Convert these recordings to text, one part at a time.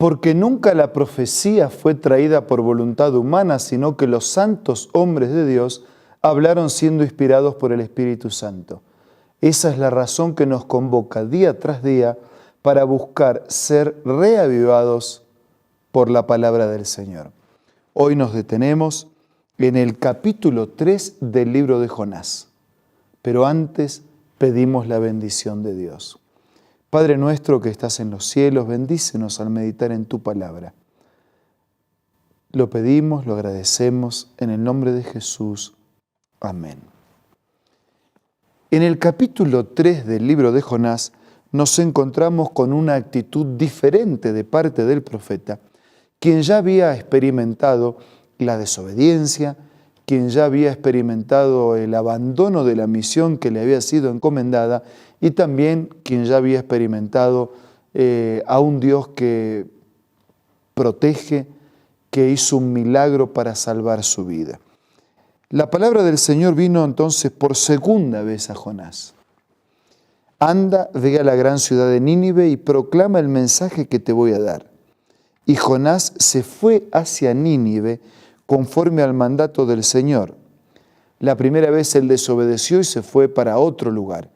Porque nunca la profecía fue traída por voluntad humana, sino que los santos hombres de Dios hablaron siendo inspirados por el Espíritu Santo. Esa es la razón que nos convoca día tras día para buscar ser reavivados por la palabra del Señor. Hoy nos detenemos en el capítulo 3 del libro de Jonás, pero antes pedimos la bendición de Dios. Padre nuestro que estás en los cielos, bendícenos al meditar en tu palabra. Lo pedimos, lo agradecemos, en el nombre de Jesús. Amén. En el capítulo 3 del libro de Jonás nos encontramos con una actitud diferente de parte del profeta, quien ya había experimentado la desobediencia, quien ya había experimentado el abandono de la misión que le había sido encomendada y también quien ya había experimentado a un Dios que protege, que hizo un milagro para salvar su vida. La palabra del Señor vino entonces por segunda vez a Jonás. Anda, ve a la gran ciudad de Nínive y proclama el mensaje que te voy a dar. Y Jonás se fue hacia Nínive conforme al mandato del Señor. La primera vez él desobedeció y se fue para otro lugar,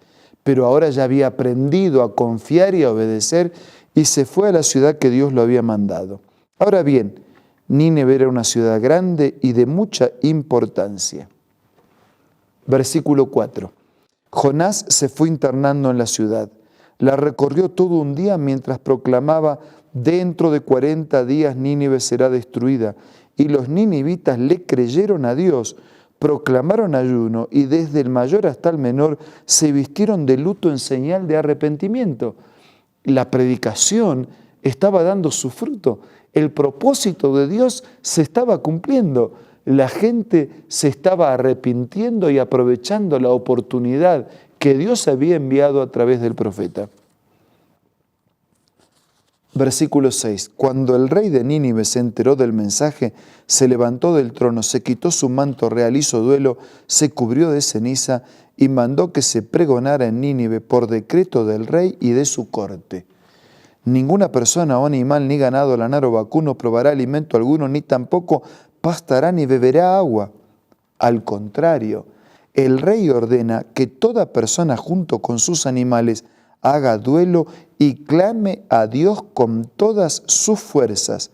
pero ahora ya había aprendido a confiar y a obedecer y se fue a la ciudad que Dios lo había mandado. Ahora bien, Nínive era una ciudad grande y de mucha importancia. Versículo 4. Jonás se fue internando en la ciudad. La recorrió todo un día mientras proclamaba: dentro de 40 días Nínive será destruida. Y los ninivitas le creyeron a Dios, proclamaron ayuno y desde el mayor hasta el menor se vistieron de luto en señal de arrepentimiento. La predicación estaba dando su fruto. El propósito de Dios se estaba cumpliendo. La gente se estaba arrepintiendo y aprovechando la oportunidad que Dios había enviado a través del profeta. Versículo 6. Cuando el rey de Nínive se enteró del mensaje, se levantó del trono, se quitó su manto real, hizo duelo, se cubrió de ceniza y mandó que se pregonara en Nínive por decreto del rey y de su corte. Ninguna persona o animal, ni ganado, lanar o vacuno probará alimento alguno, ni tampoco pastará ni beberá agua. Al contrario, el rey ordena que toda persona junto con sus animales haga duelo y clame a Dios con todas sus fuerzas.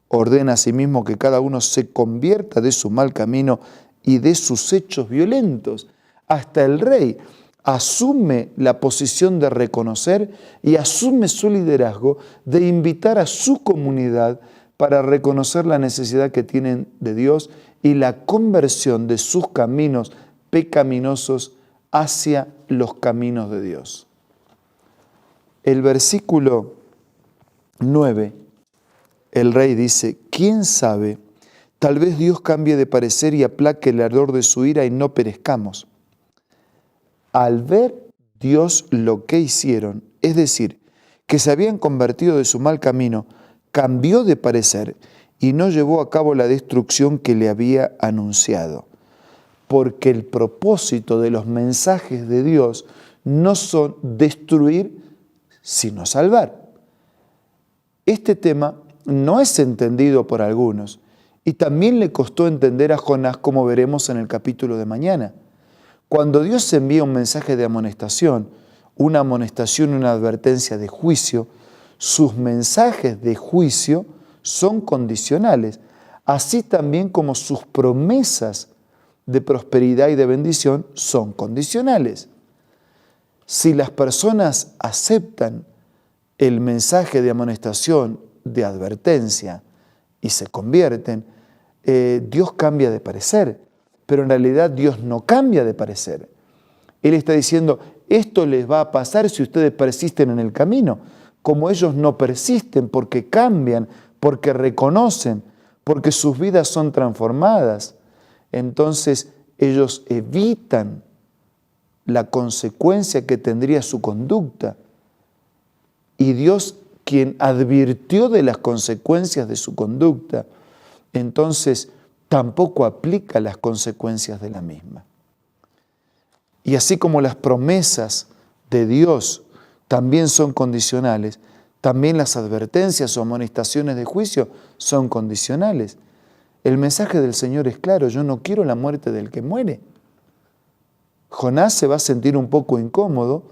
Ordena asimismo que cada uno se convierta de su mal camino y de sus hechos violentos. Hasta el rey asume la posición de reconocer y asume su liderazgo de invitar a su comunidad para reconocer la necesidad que tienen de Dios y la conversión de sus caminos pecaminosos hacia los caminos de Dios. El versículo 9, el rey dice: ¿quién sabe? Tal vez Dios cambie de parecer y aplaque el ardor de su ira y no perezcamos. Al ver Dios lo que hicieron, es decir, que se habían convertido de su mal camino, cambió de parecer y no llevó a cabo la destrucción que le había anunciado. Porque el propósito de los mensajes de Dios no son destruir, sino salvar. Este tema no es entendido por algunos y también le costó entender a Jonás, como veremos en el capítulo de mañana. Cuando Dios envía un mensaje de amonestación, una advertencia de juicio, sus mensajes de juicio son condicionales, así también como sus promesas de prosperidad y de bendición son condicionales. Si las personas aceptan el mensaje de amonestación, de advertencia, y se convierten, Dios cambia de parecer. Pero en realidad Dios no cambia de parecer. Él está diciendo: esto les va a pasar si ustedes persisten en el camino. Como ellos no persisten porque cambian, porque reconocen, porque sus vidas son transformadas, entonces ellos evitan la consecuencia que tendría su conducta. Y Dios, quien advirtió de las consecuencias de su conducta, entonces tampoco aplica las consecuencias de la misma. Y así como las promesas de Dios también son condicionales, También las advertencias o amonestaciones de juicio son condicionales. El mensaje del Señor es claro: yo no quiero la muerte del que muere. Jonás se va a sentir un poco incómodo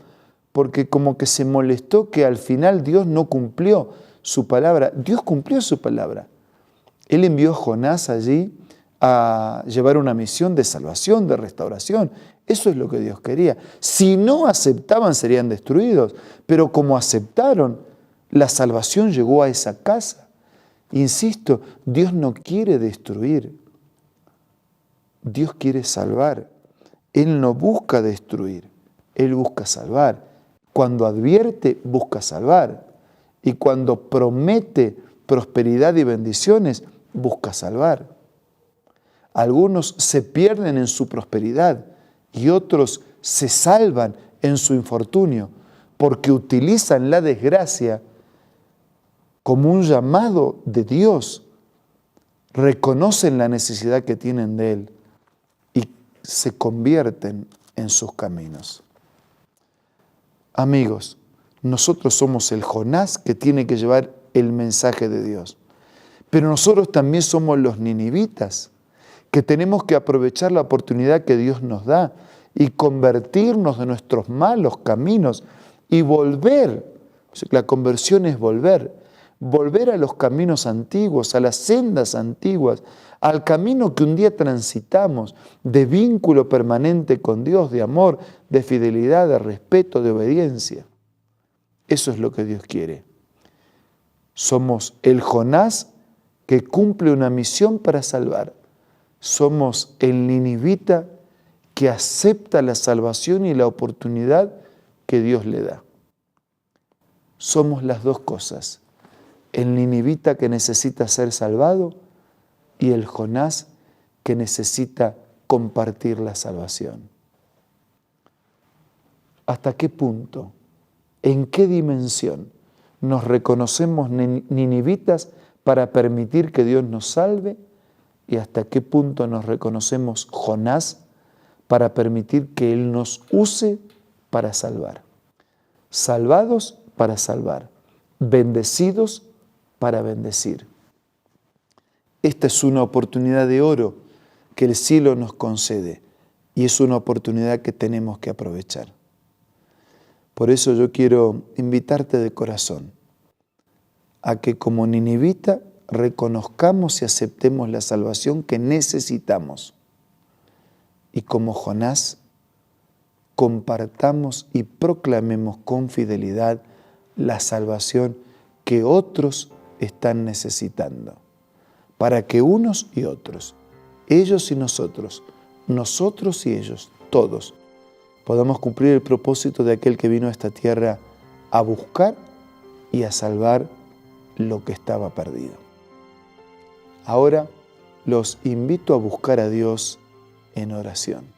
porque como que se molestó que al final Dios no cumplió su palabra. Dios cumplió su palabra. Él envió a Jonás allí a llevar una misión de salvación, de restauración. Eso es lo que Dios quería. Si no aceptaban, serían destruidos. Pero como aceptaron, la salvación llegó a esa casa. Insisto, Dios no quiere destruir. Dios quiere salvar. Él no busca destruir, Él busca salvar. Cuando advierte, busca salvar. Y cuando promete prosperidad y bendiciones, busca salvar. Algunos se pierden en su prosperidad y otros se salvan en su infortunio porque utilizan la desgracia como un llamado de Dios. Reconocen la necesidad que tienen de Él y se convierten en sus caminos. Amigos, nosotros somos el Jonás que tiene que llevar el mensaje de Dios. Pero nosotros también somos los ninivitas, que tenemos que aprovechar la oportunidad que Dios nos da y convertirnos de nuestros malos caminos y volver. La conversión es volver a los caminos antiguos, a las sendas antiguas, al camino que un día transitamos, de vínculo permanente con Dios, de amor, de fidelidad, de respeto, de obediencia. Eso es lo que Dios quiere. Somos el Jonás que cumple una misión para salvar. Somos el ninivita que acepta la salvación y la oportunidad que Dios le da. Somos las dos cosas. El ninivita que necesita ser salvado y el Jonás que necesita compartir la salvación. ¿Hasta qué punto? ¿En qué dimensión nos reconocemos ninivitas para permitir que Dios nos salve? ¿Y hasta qué punto nos reconocemos Jonás para permitir que Él nos use para salvar? Salvados para salvar, bendecidos para bendecir. Esta es una oportunidad de oro que el cielo nos concede y es una oportunidad que tenemos que aprovechar. Por eso yo quiero invitarte de corazón a que como ninivita reconozcamos y aceptemos la salvación que necesitamos y como Jonás compartamos y proclamemos con fidelidad la salvación que otros están necesitando, para que unos y otros, ellos y nosotros y ellos, todos, podamos cumplir el propósito de aquel que vino a esta tierra a buscar y a salvar lo que estaba perdido. Ahora los invito a buscar a Dios en oración.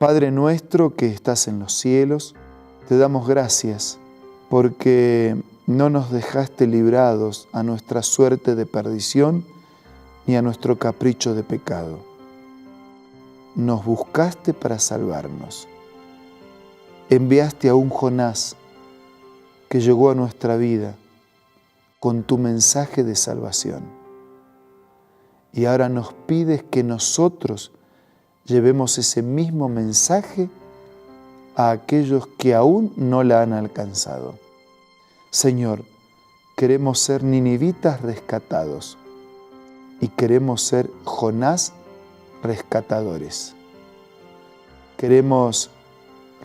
Padre nuestro que estás en los cielos, te damos gracias porque no nos dejaste librados a nuestra suerte de perdición ni a nuestro capricho de pecado. Nos buscaste para salvarnos. Enviaste a un Jonás que llegó a nuestra vida con tu mensaje de salvación. Y ahora nos pides que nosotros llevemos ese mismo mensaje a aquellos que aún no la han alcanzado. Señor, queremos ser ninivitas rescatados y queremos ser Jonás rescatadores. Queremos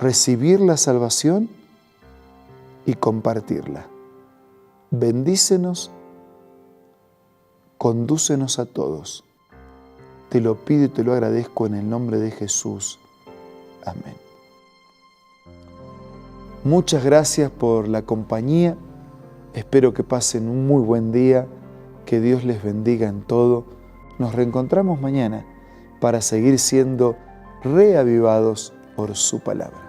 recibir la salvación y compartirla. Bendícenos, condúcenos a todos. Te lo pido y te lo agradezco en el nombre de Jesús. Amén. Muchas gracias por la compañía. Espero que pasen un muy buen día. Que Dios les bendiga en todo. Nos reencontramos mañana para seguir siendo reavivados por su palabra.